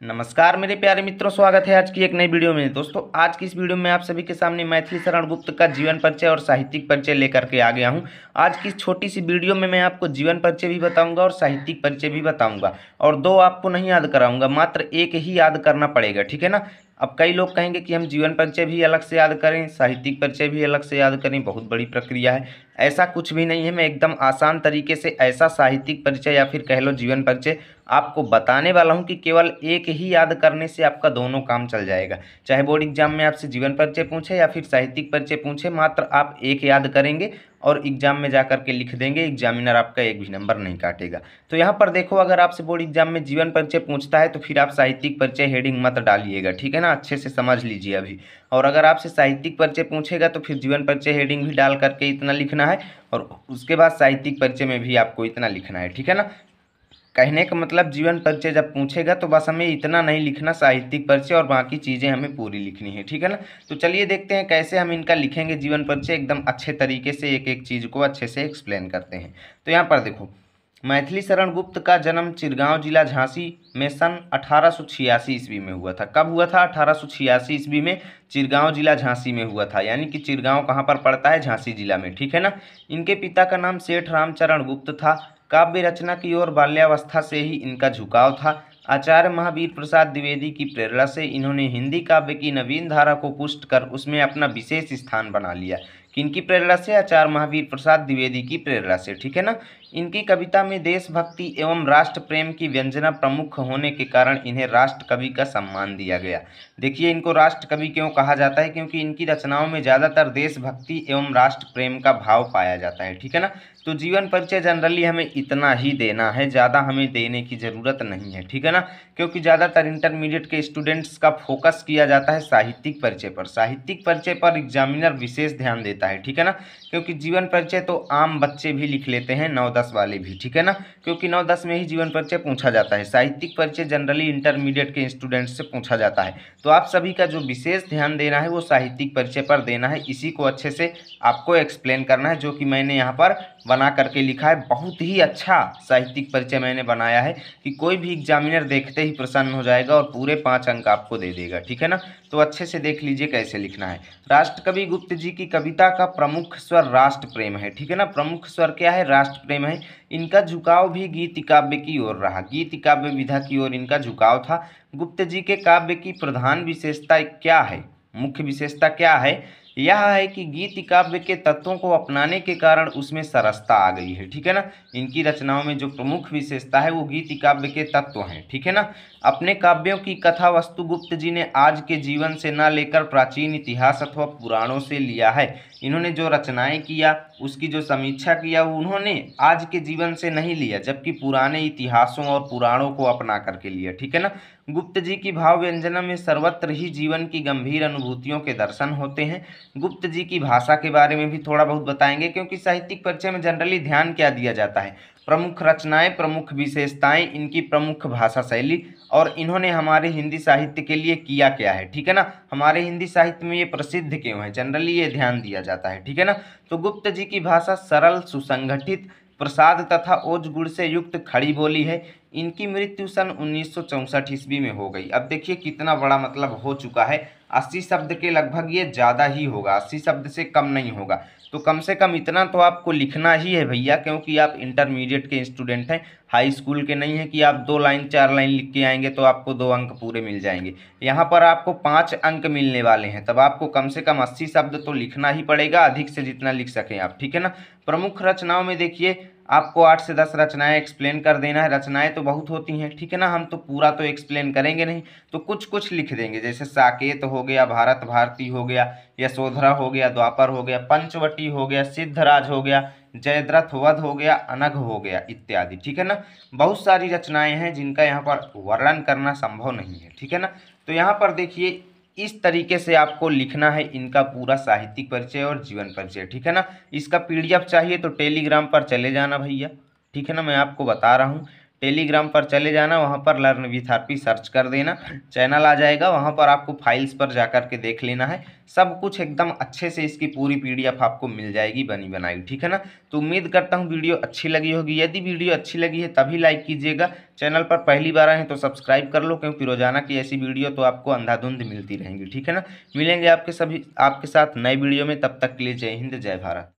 नमस्कार मेरे प्यारे मित्रों, स्वागत है आज की एक नई वीडियो में। दोस्तों, आज की इस वीडियो में आप सभी के सामने मैथिली शरण गुप्त का जीवन परिचय और साहित्यिक परिचय लेकर के आ गया हूं। आज की इस छोटी सी वीडियो में मैं आपको जीवन परिचय भी बताऊंगा और साहित्यिक परिचय भी बताऊंगा, और दो आपको नहीं याद कराऊंगा, मात्र एक ही याद करना पड़ेगा, ठीक है ना। अब कई लोग कहेंगे कि हम जीवन परिचय भी अलग से याद करें, साहित्यिक परिचय भी अलग से याद करें, बहुत बड़ी प्रक्रिया है। ऐसा कुछ भी नहीं है। मैं एकदम आसान तरीके से ऐसा साहित्यिक परिचय या फिर कह लो जीवन परिचय आपको बताने वाला हूं कि केवल एक ही याद करने से आपका दोनों काम चल जाएगा। चाहे बोर्ड एग्जाम में आपसे जीवन परिचय पूछे या फिर साहित्यिक परिचय पूछे, मात्र आप एक याद करेंगे और एग्जाम में जा करके लिख देंगे। एग्जामिनर आपका एक भी नंबर नहीं काटेगा। तो यहाँ पर देखो, अगर आपसे बोर्ड एग्जाम में जीवन परिचय पूछता है तो फिर आप साहित्यिक परिचय हेडिंग मत डालिएगा, ठीक है ना। अच्छे से समझ लीजिए अभी। और अगर आपसे साहित्यिक परिचय पूछेगा तो फिर जीवन परिचय हेडिंग भी डाल करके इतना लिखना है, और उसके बाद साहित्यिक परिचय में भी आपको इतना लिखना है, ठीक है ना। कहने का मतलब, जीवन परिचय जब पूछेगा तो बस हमें इतना नहीं लिखना, साहित्यिक परिचय और बाकी चीज़ें हमें पूरी लिखनी है, ठीक है ना। तो चलिए देखते हैं कैसे हम इनका लिखेंगे जीवन परिचय, एकदम अच्छे तरीके से एक एक चीज़ को अच्छे से एक्सप्लेन करते हैं। तो यहाँ पर देखो, मैथिली शरण गुप्त का जन्म चिरगांव जिला झांसी में सन 1886 ईस्वी में हुआ था। कब हुआ था? 1886 ईस्वी में चिरगांव जिला झांसी में हुआ था। यानी कि चिरगांव कहाँ पर पड़ता है? झांसी जिला में, ठीक है ना। इनके पिता का नाम सेठ रामचरण गुप्त था। काव्य रचना की ओर बाल्यावस्था से ही इनका झुकाव था। आचार्य महावीर प्रसाद द्विवेदी की प्रेरणा से इन्होंने हिंदी काव्य की नवीन धारा को पुष्ट कर उसमें अपना विशेष स्थान बना लिया। किनकी प्रेरणा से? आचार्य महावीर प्रसाद द्विवेदी की प्रेरणा से, ठीक है ना। इनकी कविता में देशभक्ति एवं राष्ट्र प्रेम की व्यंजना प्रमुख होने के कारण इन्हें राष्ट्र कवि का सम्मान दिया गया। देखिए, इनको राष्ट्र कवि क्यों कहा जाता है? क्योंकि इनकी रचनाओं में ज़्यादातर देशभक्ति एवं राष्ट्र प्रेम का भाव पाया जाता है, ठीक है ना। तो जीवन परिचय जनरली हमें इतना ही देना है, ज़्यादा हमें देने की ज़रूरत नहीं है, ठीक है ना। क्योंकि ज़्यादातर इंटरमीडिएट के स्टूडेंट्स का फोकस किया जाता है साहित्यिक परिचय पर। साहित्यिक परिचय पर एग्जामिनर विशेष ध्यान देता है, ठीक है ना। क्योंकि जीवन परिचय तो आम बच्चे भी लिख लेते हैं, 9-10 वाले भी, ठीक है ना। क्योंकि 9-10 में ही जीवन परिचय पूछा जाता है। साहित्यिक परिचय जनरली इंटरमीडिएट के स्टूडेंट्स से पूछा जाता है। तो आप सभी का जो विशेष ध्यान देना है वो साहित्यिक परिचय पर देना है। इसी को अच्छे से आपको एक्सप्लेन करना है, जो कि मैंने यहाँ पर बना करके लिखा है। बहुत ही अच्छा साहित्यिक परिचय मैंने बनाया है कि कोई भी एग्जामिनर देखते ही प्रसन्न हो जाएगा और पूरे 5 अंक आपको दे देगा, ठीक है ना। तो अच्छे से देख लीजिए कैसे लिखना है। राष्ट्रकवि गुप्त जी की कविता का प्रमुख स्वर राष्ट्र प्रेम है, ठीक है ना। प्रमुख स्वर क्या है? राष्ट्र प्रेम है। इनका झुकाव भी गीत काव्य की ओर रहा। गीत काव्य विधा की ओर इनका झुकाव था। गुप्त जी के काव्य की प्रधान विशेषता क्या है? मुख्य विशेषता क्या है? यह है कि गीत काव्य के तत्वों को अपनाने के कारण उसमें सरसता आ गई है, ठीक है ना। इनकी रचनाओं में जो प्रमुख विशेषता है वो गीत काव्य के तत्व हैं, ठीक है ना। अपने काव्यों की कथा वस्तु गुप्त जी ने आज के जीवन से न लेकर प्राचीन इतिहास अथवा पुराणों से लिया है। इन्होंने जो रचनाएं किया उसकी जो समीक्षा किया वो उन्होंने आज के जीवन से नहीं लिया, जबकि पुराने इतिहासों और पुराणों को अपना करके लिया, ठीक है ना। गुप्त जी की भाव व्यंजना में सर्वत्र ही जीवन की गंभीर अनुभूतियों के दर्शन होते हैं। गुप्त जी की भाषा के बारे में भी थोड़ा बहुत बताएंगे, क्योंकि साहित्यिक परिचय में जनरली ध्यान क्या दिया जाता है? प्रमुख रचनाएं, प्रमुख विशेषताएं, इनकी प्रमुख भाषा शैली, और इन्होंने हमारे हिंदी साहित्य के लिए किया क्या है, ठीक है ना। हमारे हिंदी साहित्य में ये प्रसिद्ध क्यों है, जनरली ये ध्यान दिया जाता है, ठीक है ना। तो गुप्त जी की भाषा सरल, सुसंगठित, प्रसाद तथा ओज गुण से युक्त खड़ी बोली है। इनकी मृत्यु सन 1964 ईस्वी में हो गई। अब देखिए कितना बड़ा मतलब हो चुका है। 80 शब्द के लगभग ये ज़्यादा ही होगा, 80 शब्द से कम नहीं होगा। तो कम से कम इतना तो आपको लिखना ही है भैया, क्योंकि आप इंटरमीडिएट के स्टूडेंट हैं, हाई स्कूल के नहीं है कि आप 2 लाइन 4 लाइन लिख के आएंगे तो आपको 2 अंक पूरे मिल जाएंगे। यहाँ पर आपको 5 अंक मिलने वाले हैं, तब आपको कम से कम 80 शब्द तो लिखना ही पड़ेगा, अधिक से जितना लिख सकें आप, ठीक है ना। प्रमुख रचनाओं में देखिए आपको 8 से 10 रचनाएं एक्सप्लेन कर देना है। रचनाएं तो बहुत होती हैं, ठीक है ना। हम तो पूरा तो एक्सप्लेन करेंगे नहीं, तो कुछ कुछ लिख देंगे। जैसे साकेत हो गया, भारत भारती हो गया, यशोधरा हो गया, द्वापर हो गया, पंचवटी हो गया, सिद्धराज हो गया, जयद्रथ वध हो गया, अनघ हो गया इत्यादि, ठीक है ना। बहुत सारी रचनाएं हैं जिनका यहाँ पर वर्णन करना संभव नहीं है, ठीक है ना। तो यहाँ पर देखिए इस तरीके से आपको लिखना है इनका पूरा साहित्यिक परिचय और जीवन परिचय, ठीक है ना। इसका पीडीएफ चाहिए तो टेलीग्राम पर चले जाना भैया, ठीक है ना। मैं आपको बता रहा हूँ, टेलीग्राम पर चले जाना, वहाँ पर लर्न विथ आरपी सर्च कर देना, चैनल आ जाएगा। वहाँ पर आपको फाइल्स पर जा कर के देख लेना है, सब कुछ एकदम अच्छे से इसकी पूरी पीडीएफ आपको मिल जाएगी बनी बनाई, ठीक है ना। तो उम्मीद करता हूँ वीडियो अच्छी लगी होगी। यदि वीडियो अच्छी लगी है तभी लाइक कीजिएगा, चैनल पर पहली बार आए हैं तो सब्सक्राइब कर लो, क्योंकि रोजाना की ऐसी वीडियो तो आपको अंधाधुंध मिलती रहेंगी, ठीक है ना। मिलेंगे आपके साथ नए वीडियो में, तब तक के लिए जय हिंद जय भारत।